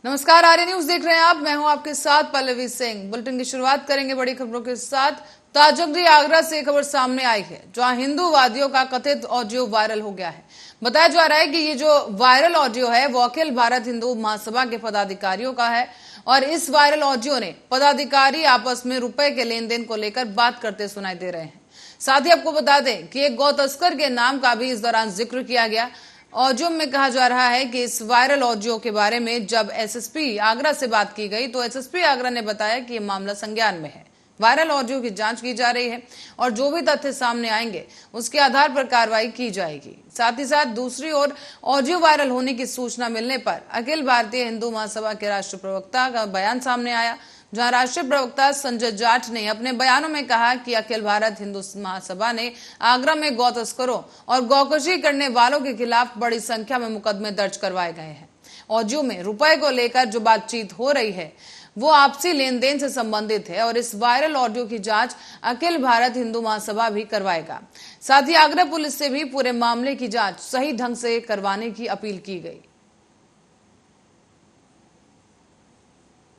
नमस्कार, आर्य न्यूज देख रहे हैं आप। मैं हूं आपके साथ पल्लवी सिंह। बुलेटिन की शुरुआत करेंगे बड़ी खबरों के साथ। ताजगरी आगरा से खबर सामने आई है, जहां हिंदूवादियों का कथित ऑडियो वायरल हो गया है। बताया जा रहा है कि ये जो वायरल ऑडियो है वो अखिल भारत हिंदू महासभा के पदाधिकारियों का है और इस वायरल ऑडियो ने पदाधिकारी आपस में रुपए के लेन देन को लेकर बात करते सुनाई दे रहे हैं। साथ ही आपको बता दें कि एक गौ तस्कर के नाम का भी इस दौरान जिक्र किया गया। ऑडियो में कहा जा रहा है कि इस वायरल ऑडियो के बारे में जब एसएसपी आगरा से बात की गई तो एसएसपी आगरा ने बताया कि यह मामला संज्ञान में है। वायरल ऑडियो की जांच की जा रही है और जो भी तथ्य सामने आएंगे उसके आधार पर कार्रवाई की जाएगी। साथ ही साथ दूसरी ओर ऑडियो वायरल होने की सूचना मिलने पर अखिल भारतीय हिंदू महासभा के राष्ट्रीय प्रवक्ता का बयान सामने आया, जहां राष्ट्रीय प्रवक्ता संजय जाट ने अपने बयानों में कहा कि अखिल भारत हिंदू महासभा ने आगरा में गौ तस्करों और गौकशी करने वालों के खिलाफ बड़ी संख्या में मुकदमे दर्ज करवाए गए हैं। ऑडियो में रुपए को लेकर जो बातचीत हो रही है वो आपसी लेन देन से संबंधित है और इस वायरल ऑडियो की जांच अखिल भारत हिंदू महासभा भी करवाएगा। साथ ही आगरा पुलिस से भी पूरे मामले की जांच सही ढंग से करवाने की अपील की गई।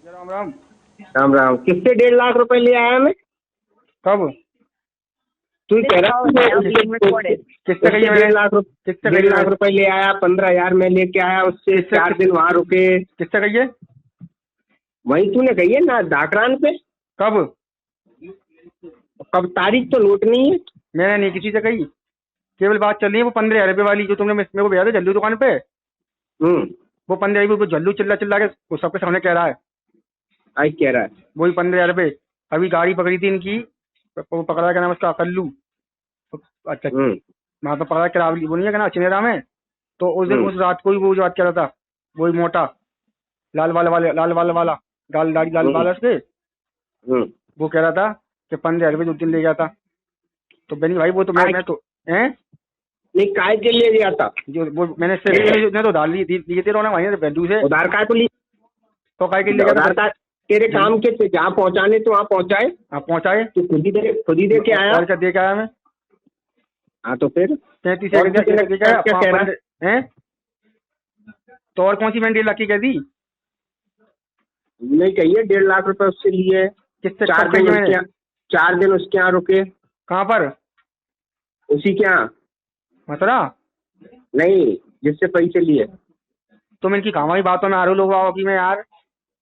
राम राम। राम राम। किससे 1.5 लाख रुपए ले आया मैं? कब? तू कह रहा किससे कही? 1.5 लाख रुपए ले आया, 15,000 में लेके आया, उससे 4 दिन वहाँ रुके। किससे कही है? वही तूने कही है ना, डाकरान पे। कब? कब? तारीख तो नोट नहीं है। मैंने नहीं किसी से कही, केवल बात चल रही है वो 15,000 रुपये वाली जो तुमने मेरे को भेजा था जल्लू दुकान पे। वो 15,000 रुपये जल्लू चिल्ला चिल्ला के वो सबके सामने कह रहा है। आई कह रहा है वही 15,000 रुपये। अभी गाड़ी पकड़ी थी इनकी, वो पकड़ा क्या नाम उसका, कल्लू। अच्छा, वहाँ पे पकड़ा करावली, वो नहीं है क्या ना चिनेरा में। तो उस दिन उस रात को ही वो जो बात कह रहा था, वही मोटा लाल वाला गाल दाढ़ी लाल वाला उसके, वो कह रहा था कि 15,000 रुपये 2 दिन ले गया था। तो बनी भाई वो तो मैं तो नहीं, काय के लिए गया था जो वो मैंने तो डाल लिए थे रोना वहीं वैल्यू से उधार काय को ली तो काय के लिए गया। तेरे काम के थे, जहाँ पहुँचाने तो वहाँ पहुँचाए। हाँ पहुँचाए। तो खुद ही दे के आया। और क्या दे के आया मैं? हाँ तो फिर 33,000 दे के आया। तो और कौन सी मैंने 1.5 लाख की कह दी? नहीं कहिए 1.5 लाख रुपए उससे लिए। किससे? 4 दिन उसके यहाँ रुके। कहाँ पर? उसी के यहाँ। मथुरा? नहीं, जिससे पैसे लिए। तुम इनकी खामा की बातों में आ रहे हो लोग अभी में यार,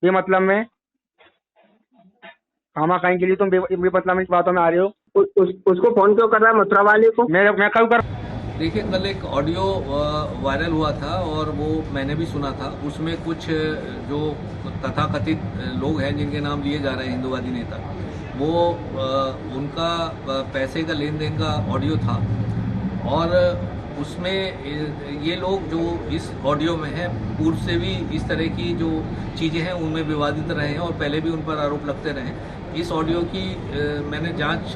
ये मतलब में खामा खाने के लिए तुम मतलब की बातों में आ रहे हो। उसको फोन क्यों कर रहा है मथुरा वाले को? मैं कब कर। देखिए, कल एक ऑडियो वायरल हुआ था और वो मैंने भी सुना था। उसमें कुछ जो तथाकथित लोग हैं जिनके नाम लिए जा रहे हैं हिंदूवादी नेता, वो उनका पैसे का लेन देन का ऑडियो था और उसमें ये लोग जो इस ऑडियो में है पूर्व से भी इस तरह की जो चीज़ें हैं उनमें विवादित रहे हैं और पहले भी उन पर आरोप लगते रहे। इस ऑडियो की मैंने जांच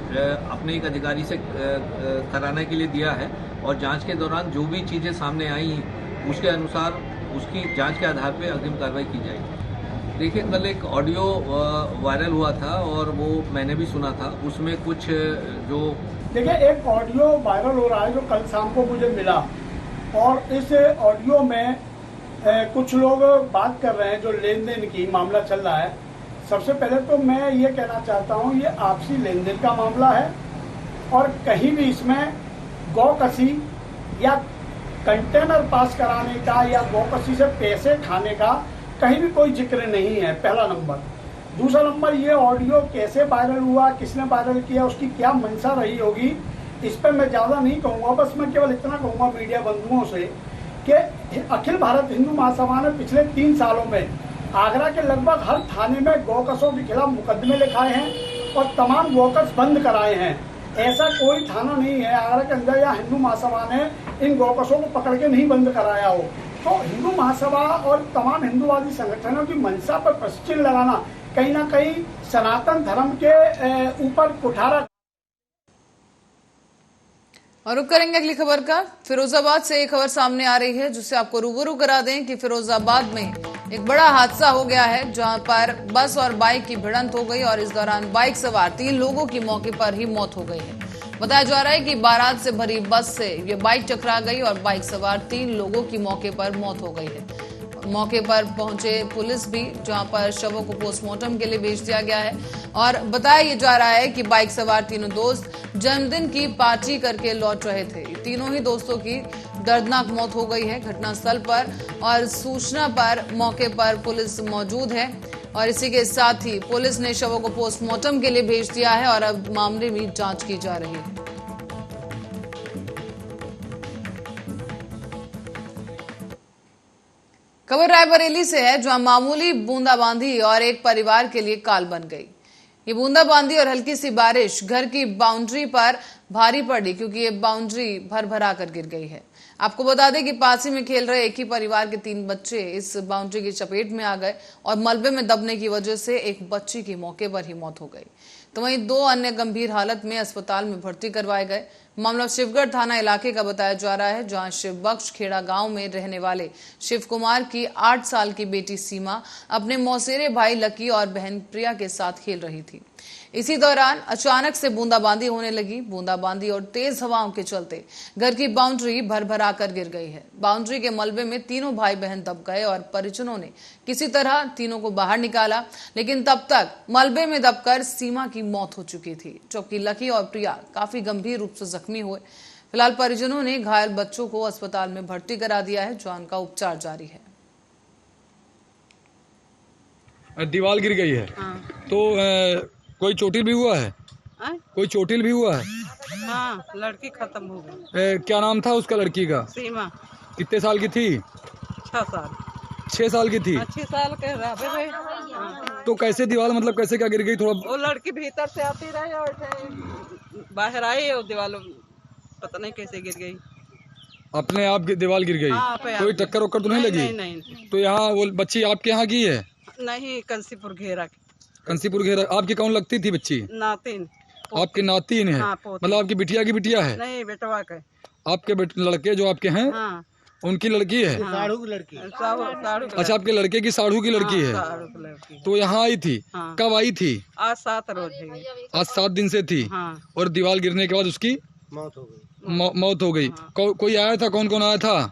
अपने एक अधिकारी से कराने के लिए दिया है और जांच के दौरान जो भी चीज़ें सामने आई हैं उसके अनुसार उसकी जांच के आधार पर अग्रिम कार्रवाई की जाएगी। देखिए, कल एक ऑडियो वायरल हुआ था और वो मैंने भी सुना था। उसमें कुछ जो देखिए, एक ऑडियो वायरल हो रहा है जो कल शाम को मुझे मिला और इस ऑडियो में कुछ लोग बात कर रहे हैं जो लेन देन की मामला चल रहा है। सबसे पहले तो मैं ये कहना चाहता हूँ, ये आपसी लेन देन का मामला है और कहीं भी इसमें गौकशी या कंटेनर पास कराने का या गौकशी से पैसे खाने का कहीं भी कोई जिक्र नहीं है, पहला नंबर। दूसरा नंबर, ये ऑडियो कैसे वायरल हुआ, किसने वायरल किया, उसकी क्या मंशा रही होगी, इस पर मैं ज़्यादा नहीं कहूँगा। बस मैं केवल इतना कहूँगा मीडिया बंधुओं से कि अखिल भारत हिंदू महासभा ने पिछले 3 सालों में आगरा के लगभग हर थाने में गौकसों के खिलाफ मुकदमे लिखाए हैं और तमाम गौकस बंद कराए हैं। ऐसा कोई थाना नहीं है आगरा के अंदर या हिंदू महासभा ने इन गौकसों को पकड़ के नहीं बंद कराया हो। तो हिंदू महासभा और तमाम हिंदूवादी संगठनों की मंशा पर प्रश्न लगाना कहीं ना कहीं सनातन धर्म के ऊपर कुठारा। और रुक करेंगे अगली खबर का। फिरोजाबाद से एक खबर सामने आ रही है जिससे आपको रूबरू करा दें कि फिरोजाबाद में एक बड़ा हादसा हो गया है, जहां पर बस और बाइक की भिड़ंत हो गई और इस दौरान बाइक सवार 3 लोगों की मौके पर ही मौत हो गई है। बताया जा रहा है कि बारात से भरी बस से ये बाइक टकरा गई और बाइक सवार 3 लोगों की मौके पर मौत हो गई है। मौके पर पहुंचे पुलिस भी, जहां पर शवों को पोस्टमार्टम के लिए भेज दिया गया है। और बताया ये जा रहा है कि बाइक सवार तीनों दोस्त जन्मदिन की पार्टी करके लौट रहे थे। तीनों ही दोस्तों की दर्दनाक मौत हो गई है घटनास्थल पर, और सूचना पर मौके पर पुलिस मौजूद है। और इसी के साथ ही पुलिस ने शवों को पोस्टमार्टम के लिए भेज दिया है और अब मामले में जांच की जा रही है। खबर रायबरेली से है, जहां मामूली बूंदाबांदी और एक परिवार के लिए काल बन गई। ये बूंदाबांदी और हल्की सी बारिश घर की बाउंड्री पर भारी पड़ी, क्योंकि ये बाउंड्री भर भरा कर गिर गई है। आपको बता दें कि पास ही में खेल रहे एक ही परिवार के 3 बच्चे इस बाउंड्री की चपेट में आ गए और मलबे में दबने की वजह से एक बच्ची की मौके पर ही मौत हो गई। तो वहीं 2 अन्य गंभीर हालत में अस्पताल में भर्ती करवाए गए। मामला शिवगढ़ थाना इलाके का बताया जा रहा है, जहां शिवबख्श खेड़ा गांव में रहने वाले शिव कुमार की 8 साल की बेटी सीमा अपने मौसेरे भाई लकी और बहन प्रिया के साथ खेल रही थी। इसी दौरान अचानक से बूंदाबांदी होने लगी। बूंदाबांदी और तेज हवाओं के चलते घर की बाउंड्री भर भरा कर गिर गई है। बाउंड्री के मलबे में तीनों भाई बहन दब गए और परिजनों ने किसी तरह तीनों को बाहर निकाला, लेकिन तब तक मलबे में दबकर सीमा की मौत हो चुकी थी, जबकि लकी और प्रिया काफी गंभीर रूप से जख्मी हुए। फिलहाल परिजनों ने घायल बच्चों को अस्पताल में भर्ती करा दिया है, जहां उनका उपचार जारी है। दीवार गिर गई है। तो कोई चोटिल भी हुआ है? कोई चोटिल भी हुआ है? हाँ, लड़की खत्म हो गई। क्या नाम था उसका लड़की का? सीमा। कितने साल की थी? 6 साल। 6 साल की थी? 6 साल के रहे। तो कैसे दीवार, मतलब कैसे क्या गिर गई? थोड़ा वो लड़की भीतर से आती रही और बाहर आई और दीवार पता नहीं कैसे गिर गई। अपने आप दीवार गिर गई? हाँ, कोई टक्कर वक्कर तो नहीं लगी? नहीं। तो यहाँ वो बच्ची आपके यहाँ की है? नहीं, कंसीपुर घेरा की। कंसीपुर घेरा। आपकी कौन लगती थी बच्ची? नातिन। आपके नातिन है? हाँ, मतलब आपकी बिटिया की बिटिया है? नहीं, बेटवा के। आपके लड़के जो आपके हैं, हाँ, उनकी लड़की है? साढ़ू की लड़की। अच्छा, आपके लड़के की साढ़ू की लड़की है। साढ़ू की लड़की। तो यहाँ आई थी? हाँ। कब आई थी? आज 7 रोज है। आज 7 दिन से थी। हाँ। और दीवार गिरने के बाद उसकी मौत हो गई। मौत हो गई। हाँ। कोई आया था? कौन कौन आया था?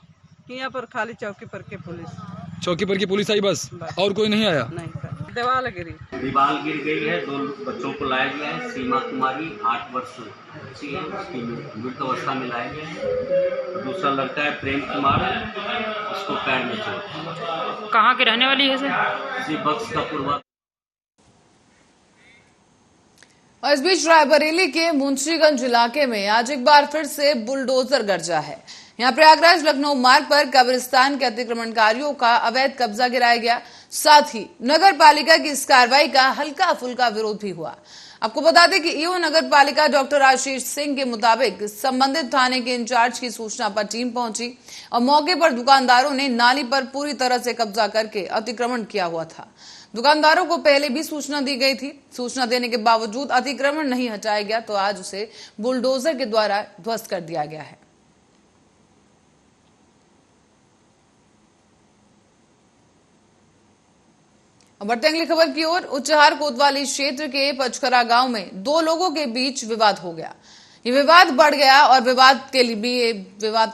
यहाँ पर खाली चौकी पर के पुलिस। चौकी पर की पुलिस आई बस? और कोई नहीं आया? नहीं सर, दीवार गिरी। दीवार गिर गई है। 2 बच्चों को लाया गया है। सीमा कुमारी 8 वर्ष बच्ची है, उसकी मृत अवस्था में लाया गया है। दूसरा लड़का है प्रेम कुमार, उसको पैर में चोट। कहाँ के रहने वाली है सर? शिवबख्श का पूर्वा। और इस बीच रायबरेली के मुंशीगंज इलाके में आज एक बार फिर से बुलडोजर गरजा है। यहाँ प्रयागराज लखनऊ मार्ग पर कब्रिस्तान के अतिक्रमणकारियों का अवैध कब्जा गिराया गया। साथ ही नगर पालिका की इस कार्रवाई का हल्का फुल्का विरोध भी हुआ। आपको बता दें कि ईओ नगर पालिका डॉक्टर आशीष सिंह के मुताबिक संबंधित थाने के इंचार्ज की सूचना पर टीम पहुंची और मौके पर दुकानदारों ने नाली पर पूरी तरह से कब्जा करके अतिक्रमण किया हुआ था। दुकानदारों को पहले भी सूचना दी गई थी। सूचना देने के बावजूद अतिक्रमण नहीं हटाया गया, तो आज उसे बुलडोजर के द्वारा ध्वस्त कर दिया गया है। बढ़ते अगली खबर की ओर। उच्चहार कोतवाली क्षेत्र के पचखरा गांव में 2 लोगों के बीच विवाद हो गया। ये विवाद बढ़ गया और विवाद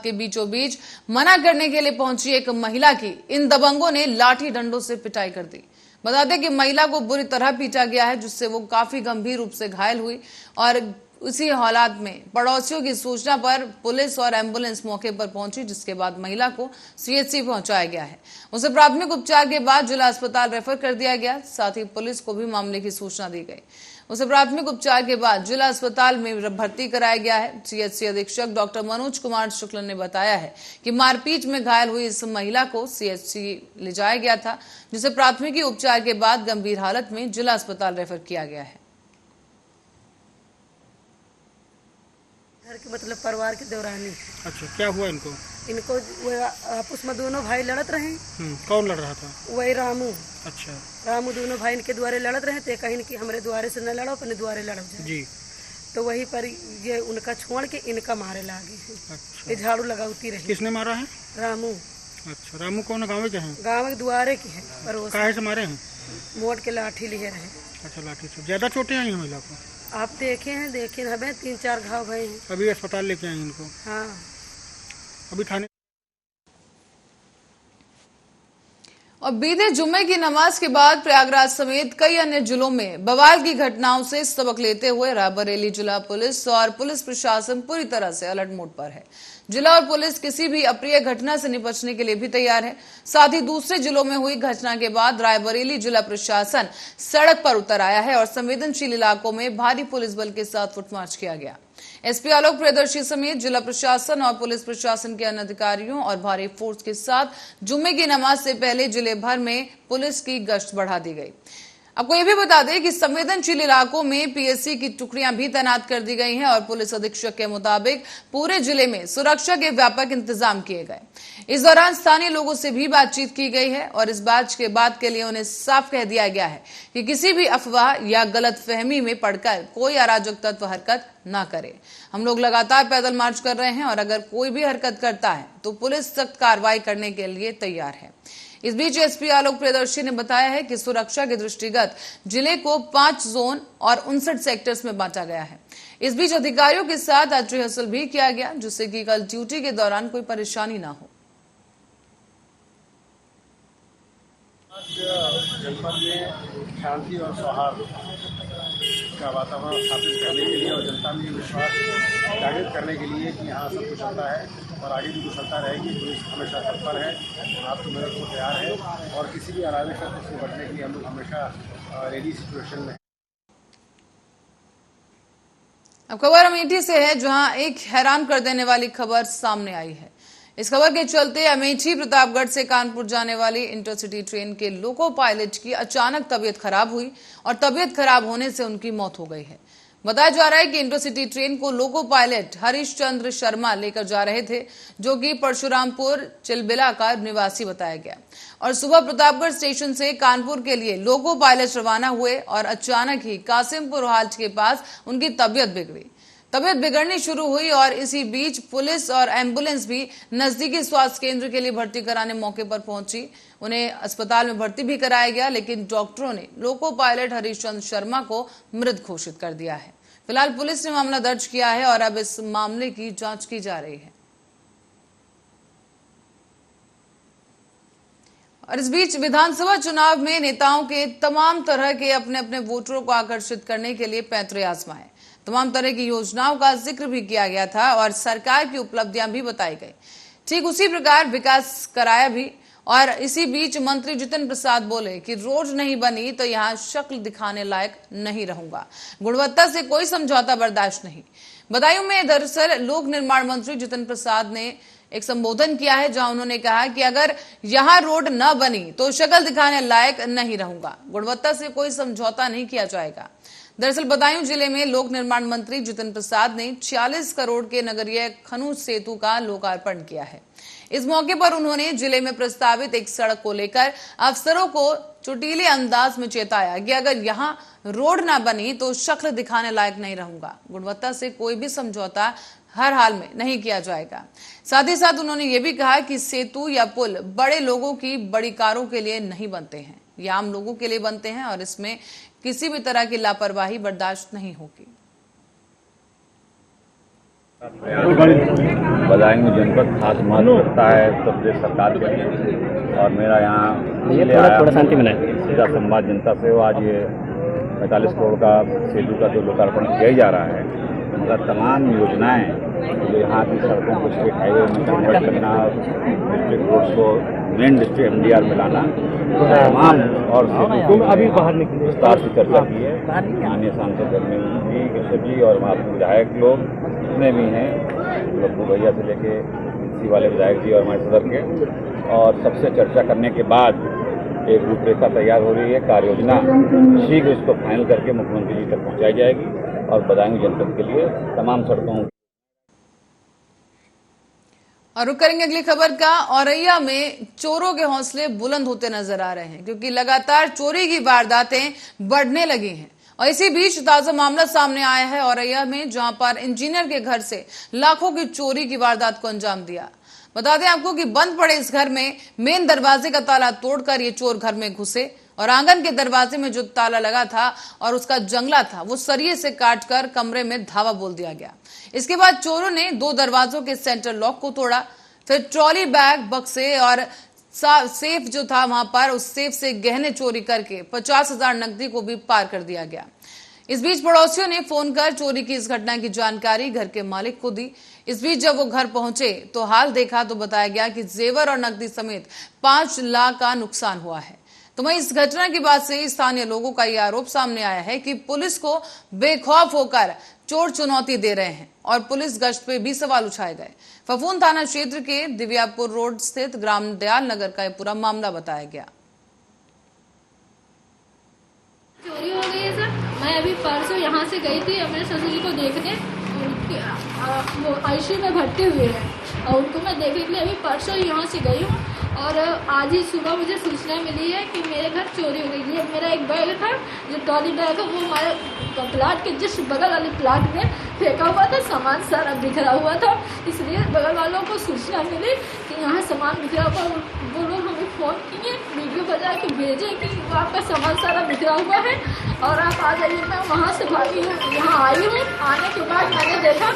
के बीचों बीच मना करने के लिए पहुंची एक महिला की इन दबंगों ने लाठी डंडों से पिटाई कर दी। बता दें कि महिला को बुरी तरह पीटा गया है, जिससे वो काफी गंभीर रूप से घायल हुई। और उसी हालात में पड़ोसियों की सूचना पर पुलिस और एम्बुलेंस मौके पर पहुंची, जिसके बाद महिला को सीएचसी पहुंचाया गया है। उसे प्राथमिक उपचार के बाद जिला अस्पताल रेफर कर दिया गया। साथ ही पुलिस को भी मामले की सूचना दी गई। उसे प्राथमिक उपचार के बाद जिला अस्पताल में भर्ती कराया गया है। सीएचसी अधीक्षक डॉक्टर मनोज कुमार शुक्ल ने बताया है कि मारपीट में घायल हुई इस महिला को सीएचसी ले जाया गया था, जिसे प्राथमिकी उपचार के बाद गंभीर हालत में जिला अस्पताल रेफर किया गया है। घर के मतलब परिवार के दौरान। अच्छा, क्या हुआ इनको? इनको आपस में दोनों भाई लड़त रहे। कौन लड़ रहा था? वही रामू। अच्छा। रामू दोनों भाई इनके द्वारे लड़त रहे थे, कहीं कि हमारे द्वारे से न लड़ो, अपने द्वारे लड़ो जी। तो वहीं पर ये उनका छोड़ के इनका मारे लागे। अच्छा। ये झाड़ू लगाती रही। किसने मारा है? रामू। अच्छा, रामू कौन गाँव के हैं? गाँव के द्वारे की है। काहे से मारे हैं? मोट के लाठी लिए रहे। अच्छा, लाठी से। ज्यादा चोटें आई हैं महिला को? आप देखे हमें 3-4 घाव भये हैं। अभी अस्पताल लेके आए इनको? हाँ। अभी थाने। और बीते जुम्मे की नमाज के बाद प्रयागराज समेत कई अन्य जिलों में बवाल की घटनाओं से सबक लेते हुए रायबरेली जिला पुलिस और पुलिस प्रशासन पूरी तरह से अलर्ट मोड पर है। जिला और पुलिस किसी भी अप्रिय घटना से निपटने के लिए भी तैयार है। साथ ही दूसरे जिलों में हुई घटना के बाद रायबरेली जिला प्रशासन सड़क पर उतर आया है और संवेदनशील इलाकों में भारी पुलिस बल के साथ फुटमार्च किया गया। एसपी आलोक प्रियदर्शी समेत जिला प्रशासन और पुलिस प्रशासन के अन्य अधिकारियों और भारी फोर्स के साथ जुम्मे की नमाज से पहले जिले भर में पुलिस की गश्त बढ़ा दी गई। आपको यह भी बता दें कि संवेदनशील इलाकों में पीएससी की टुकड़ियां भी तैनात कर दी गई हैं और पुलिस अधीक्षक के मुताबिक पूरे जिले में सुरक्षा के व्यापक इंतजाम किए गए। इस दौरान स्थानीय लोगों से भी बातचीत की गई है और इस बात के बाद के लिए उन्हें साफ कह दिया गया है कि किसी भी अफवाह या गलतफहमी में पड़कर कोई अराजक तत्व हरकत न करे। हम लोग लगातार पैदल मार्च कर रहे हैं और अगर कोई भी हरकत करता है तो पुलिस सख्त कार्रवाई करने के लिए तैयार है। इस बीच एसपी आलोक प्रियदर्शी ने बताया है कि सुरक्षा के दृष्टिगत जिले को 5 जोन और 59 सेक्टर्स में बांटा गया है। इस बीच अधिकारियों के साथ आज रिहर्सल भी किया गया जिससे कि कल ड्यूटी के दौरान कोई परेशानी ना हो। जनपद में शांति और सौहार्द का वातावरण स्थापित करने के लिए और जनता में विश्वास जागृत करने के लिए कि यहाँ सब कुशलता है और आगे भी कुशलता रहेगी। पुलिस हमेशा तत्पर है, आपको मदद को तैयार है और किसी भी अराजक तत्व से निपटने के लिए हम लोग हमेशा रेडी सिचुएशन में। अब खबर अमेठी से है जहां एक हैरान कर देने वाली खबर सामने आई है। इस खबर के चलते अमेठी प्रतापगढ़ से कानपुर जाने वाली इंटरसिटी ट्रेन के लोको पायलट की अचानक तबीयत खराब हुई और तबीयत खराब होने से उनकी मौत हो गई है। बताया जा रहा है कि इंटरसिटी ट्रेन को लोको पायलट हरीश चंद्र शर्मा लेकर जा रहे थे जो कि परशुरामपुर चिलबिला का निवासी बताया गया और सुबह प्रतापगढ़ स्टेशन से कानपुर के लिए लोको पायलट रवाना हुए और अचानक ही कासिमपुर हाल्ट के पास उनकी तबीयत बिगड़ी। तबीयत बिगड़नी शुरू हुई और इसी बीच पुलिस और एम्बुलेंस भी नजदीकी स्वास्थ्य केंद्र के लिए भर्ती कराने मौके पर पहुंची। उन्हें अस्पताल में भर्ती भी कराया गया लेकिन डॉक्टरों ने लोको पायलट हरीश चंद्र शर्मा को मृत घोषित कर दिया है। फिलहाल पुलिस ने मामला दर्ज किया है और अब इस मामले की जांच की जा रही है। और इस बीच विधानसभा चुनाव में नेताओं के तमाम तरह के अपने अपने वोटरों को आकर्षित करने के लिए पैंतरे आजमाए। तमाम तरह की योजनाओं का जिक्र भी किया गया था और सरकार की उपलब्धियां भी बताई गई। ठीक उसी प्रकार विकास कराया भी। और इसी बीच मंत्री जितिन प्रसाद बोले कि रोड नहीं बनी तो यहाँ शक्ल दिखाने लायक नहीं रहूंगा, गुणवत्ता से कोई समझौता बर्दाश्त नहीं। बदायूं में दरअसल लोक निर्माण मंत्री जितिन प्रसाद ने एक संबोधन किया है जहां उन्होंने कहा कि अगर यहाँ रोड न बनी तो शक्ल दिखाने लायक नहीं रहूंगा, गुणवत्ता से कोई समझौता नहीं किया जाएगा। दरअसल बदायूं जिले में लोक निर्माण मंत्री जितिन प्रसाद ने 46 करोड़ के नगरीय खनूज सेतु का लोकार्पण किया है। इस मौके पर उन्होंने जिले में प्रस्तावित एक सड़क को लेकर अफसरों को चुटीले अंदाज में चेताया कि अगर यहाँ रोड ना बनी तो शक्ल दिखाने लायक नहीं रहूंगा, गुणवत्ता से कोई भी समझौता हर हाल में नहीं किया जाएगा। साथ ही साथ उन्होंने ये भी कहा कि सेतु या पुल बड़े लोगों की बड़ी कारों के लिए नहीं बनते हैं, ये आम लोगों के लिए बनते हैं और इसमें किसी भी तरह की लापरवाही बर्दाश्त नहीं होगी। बदायूं जनपद खास महत्व रखता है उत्तर प्रदेश सरकार के लिए और मेरा यहाँ थोड़ा शांति में सीधा संवाद जनता से। आज ये 45 करोड़ का सेतु का जो लोकार्पण किया जा रहा है, मगर तमाम योजनाएं जो यहाँ की सड़कों को स्टेट हाईवे में कन्वर्ट करना, डिस्ट्रिक्ट रोड्स को मेन डिस्ट्रिक्ट MDR में लाना, तमाम और अभी बाहर निकले विस्तार से चर्चा की है। माननीय सांसद जी और वहाँ के विधायक लोग जितने भी हैं, लब्बू भैया से लेके इसी वाले विधायक जी और हमारे सदर के, और सबसे चर्चा करने के बाद एक रूपरेखा तैयार हो रही है। कार्य योजना शीघ्र इसको फाइनल करके मुख्यमंत्री जी तक पहुँचाई जाएगी और बदायूं जनपद के लिए तमाम सड़कों। और रुक करेंगे अगली खबर का। औरैया में चोरों के हौसले बुलंद होते नजर आ रहे हैं क्योंकि लगातार चोरी की वारदातें बढ़ने लगी हैं। और इसी बीच ताजा मामला सामने आया है औरैया में, जहां पर इंजीनियर के घर से लाखों की चोरी की वारदात को अंजाम दिया। बता दें आपको कि बंद पड़े इस घर में मेन दरवाजे का ताला तोड़कर ये चोर घर में घुसे और आंगन के दरवाजे में जो ताला लगा था और उसका जंगला था वो सरिये से काटकर कमरे में धावा बोल दिया गया। इसके बाद चोरों ने 2 दरवाजों के सेंटर लॉक को तोड़ा, फिर ट्रॉली बैग, बक्से और सेफ जो था वहां पर, उस सेफ से गहने चोरी करके 50,000 नकदी को भी पार कर दिया गया। इस बीच पड़ोसियों ने फोन कर चोरी की इस घटना की जानकारी घर के मालिक को दी। इस बीच जब वो घर पहुंचे तो हाल देखा तो बताया गया कि जेवर और नकदी समेत 5 लाख का नुकसान हुआ है। तो वहीं इस घटना के बाद से स्थानीय लोगों का यह आरोप सामने आया है कि पुलिस को बेखौफ होकर चोर चुनौती दे रहे हैं और पुलिस गश्त पे भी सवाल उठाए गए। फफून थाना क्षेत्र के दिव्यापुर रोड स्थित ग्राम दयाल नगर का यह पूरा मामला बताया गया। चोरी हो गई है सर। मैं अभी परसों यहाँ से गई थी अपने ससुर जी को देखने, वो आईसीयू में भर्ती हुए हैं और उनको मैं देखने के लिए अभी परसों यहाँ से गई हूँ। और आज ही सुबह मुझे सूचना मिली है कि मेरे घर चोरी हो गई है। मेरा एक बैग था जो ट्रॉली बैग है, वो हमारे प्लाट के जस्ट बगल वाले प्लाट में फेंका हुआ था, सामान सारा बिखरा हुआ था। इसलिए बगल वालों को सूचना मिली कि यहाँ सामान बिखरा हुआ। वो लोग हमें फ़ोन किए, वीडियो बजा के भेजे कि आपका सामान सारा बिखरा हुआ है और आप आ जाइए। मैं वहाँ से भागी हूँ, यहाँ आई हूँ। आने के बाद मैंने देखा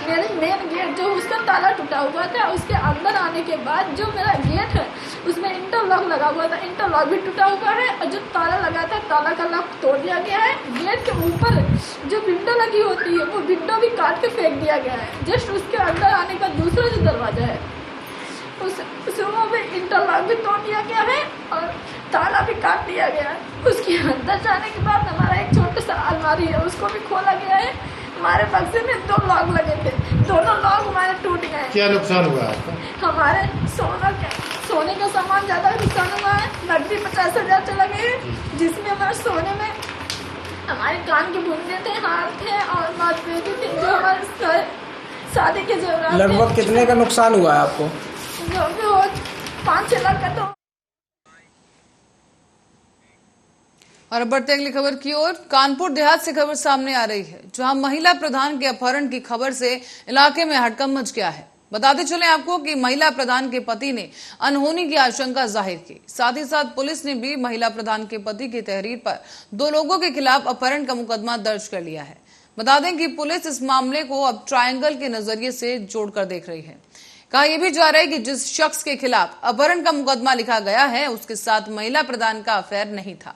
मेरे मेन गेट जो उसका ताला टूटा हुआ था, उसके अंदर आने के बाद जो मेरा गेट है उसमें इंटरलॉक लगा हुआ था, इंटरलॉक भी टूटा हुआ है और जो ताला लगा था ताला का लॉक तोड़ दिया गया है। गेट के ऊपर जो विंडो लगी होती है वो विंडो भी काट के फेंक दिया गया है। जस्ट उसके अंदर आने का दूसरा जो दरवाजा है उस रूम में इंटरलॉक भी तोड़ दिया गया है और ताला भी काट दिया गया है। उसके अंदर जाने के बाद हमारा एक छोटा सा अलमारी है, उसको भी खोला गया है। हमारे बक्से में 2 लॉक लगे थे, दोनों लॉक हमारे टूट गए। क्या नुकसान हुआ आपका? हमारे सोने का सामान ज्यादा नुकसान हुआ है। नकदी 50,000 चला गए, जिसमें हमारे सोने में हमारे कान के बुनने थे, हार थे और माथपेटी थे, जो हमारे शादी के जेवरात। लगभग कितने का नुकसान हुआ है आपको? 5-6 लाख का। तो और बढ़ते अगली खबर की ओर, कानपुर देहात से खबर सामने आ रही है, जहां महिला प्रधान के अपहरण की खबर से इलाके में हड़कंप मच गया है। बताते चले आपको कि महिला प्रधान के पति ने अनहोनी की आशंका जाहिर की। साथ ही साथ पुलिस ने भी महिला प्रधान के पति की तहरीर पर 2 लोगों के खिलाफ अपहरण का मुकदमा दर्ज कर लिया है। बता दें कि पुलिस इस मामले को अब ट्रायंगल के नजरिए से जोड़कर देख रही है। कहा यह भी जा रहा है कि जिस शख्स के खिलाफ अपहरण का मुकदमा लिखा गया है उसके साथ महिला प्रधान का अफेयर नहीं था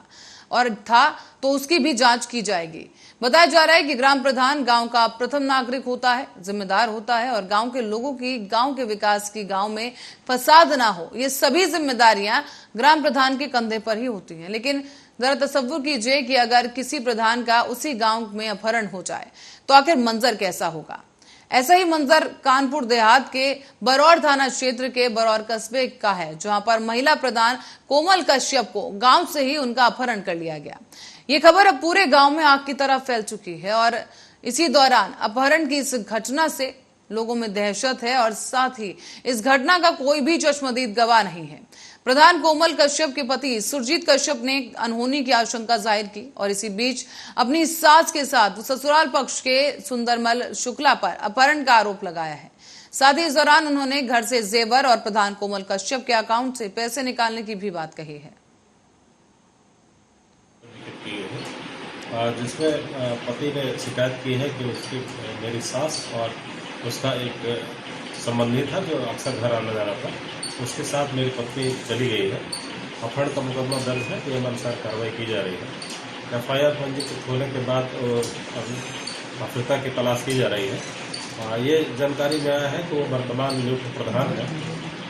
और था तो उसकी भी जांच की जाएगी। बताया जा रहा है कि ग्राम प्रधान गांव का प्रथम नागरिक होता है, जिम्मेदार होता है और गांव के लोगों की, गांव के विकास की, गांव में फसाद ना हो, ये सभी जिम्मेदारियां ग्राम प्रधान के कंधे पर ही होती हैं। लेकिन जरा तसव्वुर कीजिए कि अगर किसी प्रधान का उसी गांव में अपहरण हो जाए तो आखिर मंजर कैसा होगा। ऐसा ही मंजर कानपुर देहात के बरौर थाना क्षेत्र के बरौर कस्बे का है, जहां पर महिला प्रधान कोमल कश्यप को गांव से ही उनका अपहरण कर लिया गया। ये खबर अब पूरे गांव में आग की तरह फैल चुकी है और इसी दौरान अपहरण की इस घटना से लोगों में दहशत है और साथ ही इस घटना का कोई भी चश्मदीद गवाह नहीं है। प्रधान कोमल कश्यप के पति सुरजीत कश्यप ने अनहोनी की आशंका जाहिर की और इसी बीच अपनी सास के साथ ससुराल पक्ष के सुंदरमल शुक्ला पर अपहरण का आरोप लगाया है। साथ ही इस दौरान उन्होंने घर से जेवर और प्रधान कोमल कश्यप के अकाउंट से पैसे निकालने की भी बात कही है। जिसमें पति ने शिकायत की है कि उसकी मेरी सास और उसका एक संबंधी था जो अक्सर घर आने जाना था, उसके साथ मेरी पत्नी चली गई है। अपहरण का मुकदमा दर्ज है, नियम अनुसार कार्रवाई की जा रही है। FIR पंजीकृत होने के बाद पीड़िता की तलाश की जा रही है। ये जानकारी में आया है कि वो वर्तमान नियुक्त प्रधान है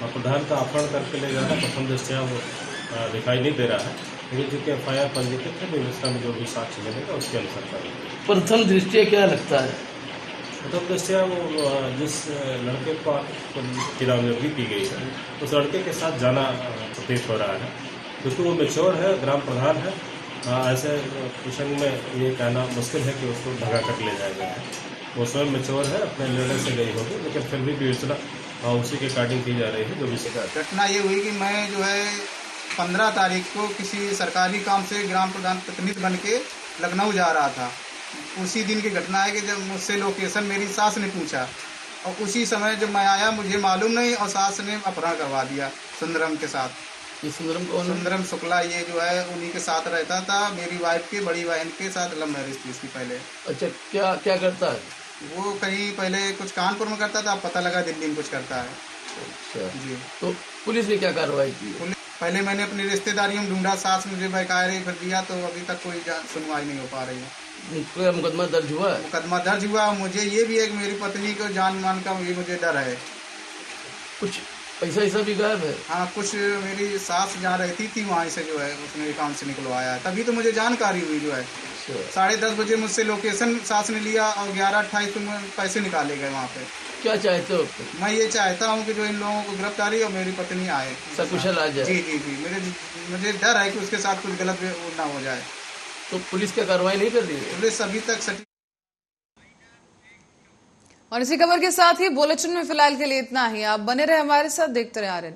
और प्रधान का अपहरण करके ले जाना प्रथम दृष्टया वो दिखाई नहीं दे रहा है, लेकिन चूँकि FIR पंजीकृत है, व्यवस्था में जो भी साक्ष्य मिलेगा उसके अनुसार करेंगे। प्रथम दृष्टया क्या लगता है? प्रथम दृष्टया वो जिस लड़के की नामजदगी की गई है उस लड़के के साथ जाना प्रतीत हो रहा है, क्योंकि वो मैच्योर है, ग्राम प्रधान है। ऐसे प्रसंग में ये कहना मुश्किल है कि उसको भगा कर ले जाया गया है। वो स्वयं मैच्योर है, अपने निर्णय से गई होगी, लेकिन फिर भी विवेचना उसी के अकॉर्डिंग की जा रही है। जो भी शिकायत घटना ये हुई कि मैं जो है 15 तारीख को किसी सरकारी काम से ग्राम प्रधान प्रतिनिधि बन के लखनऊ जा रहा था। उसी दिन की घटना है कि जब मुझसे लोकेशन मेरी सास ने पूछा और उसी समय जब मैं आया मुझे मालूम नहीं और सास ने अपहरण करवा दिया सुंदरम के साथ। ये सुंदरम शुक्ला ये जो है उन्हीं के साथ रहता था। मेरी वाइफ की बड़ी बहन के साथ लव मैरिज थी इसकी पहले। अच्छा, क्या क्या करता है वो? कहीं पहले कुछ कानपुर में करता था, अब पता लगा दिल्ली में कुछ करता है। जी। तो पुलिस ने क्या कार्रवाई की? पहले मैंने अपनी रिश्तेदारियों में ढूंढा, सास मुझे बकायदे फिर दिया, तो अभी तक कोई सुनवाई नहीं हो पा रही है। कोई मुकदमा दर्ज हुआ? मुकदमा दर्ज हुआ। मुझे ये भी है कि मेरी पत्नी को जान मान का ये मुझे डर है। कुछ पैसा ऐसा भी गायब है? हाँ, कुछ मेरी सास जहाँ रहती थी वहाँ से जो है उसने अकाउंट से निकलवाया है, तभी तो मुझे जानकारी हुई जो है। 10:30 बजे मुझसे लोकेशन सास ने लिया और 11:28 में पैसे निकाले गए वहाँ पे। क्या चाहते हो? मैं ये चाहता हूँ कि जो इन लोगों को गिरफ्तारी और मेरी पत्नी आए, सकुशल आ जाए। जी जी जी, मुझे डर है कि उसके साथ कुछ गलत ना हो जाए। तो पुलिस क्या कार्रवाई नहीं कर रही है? पुलिस अभी तक सटीक। और इसी खबर के साथ ही बुलेटिन में फिलहाल के लिए इतना ही। आप बने रहे हमारे साथ, देखते रहे RN।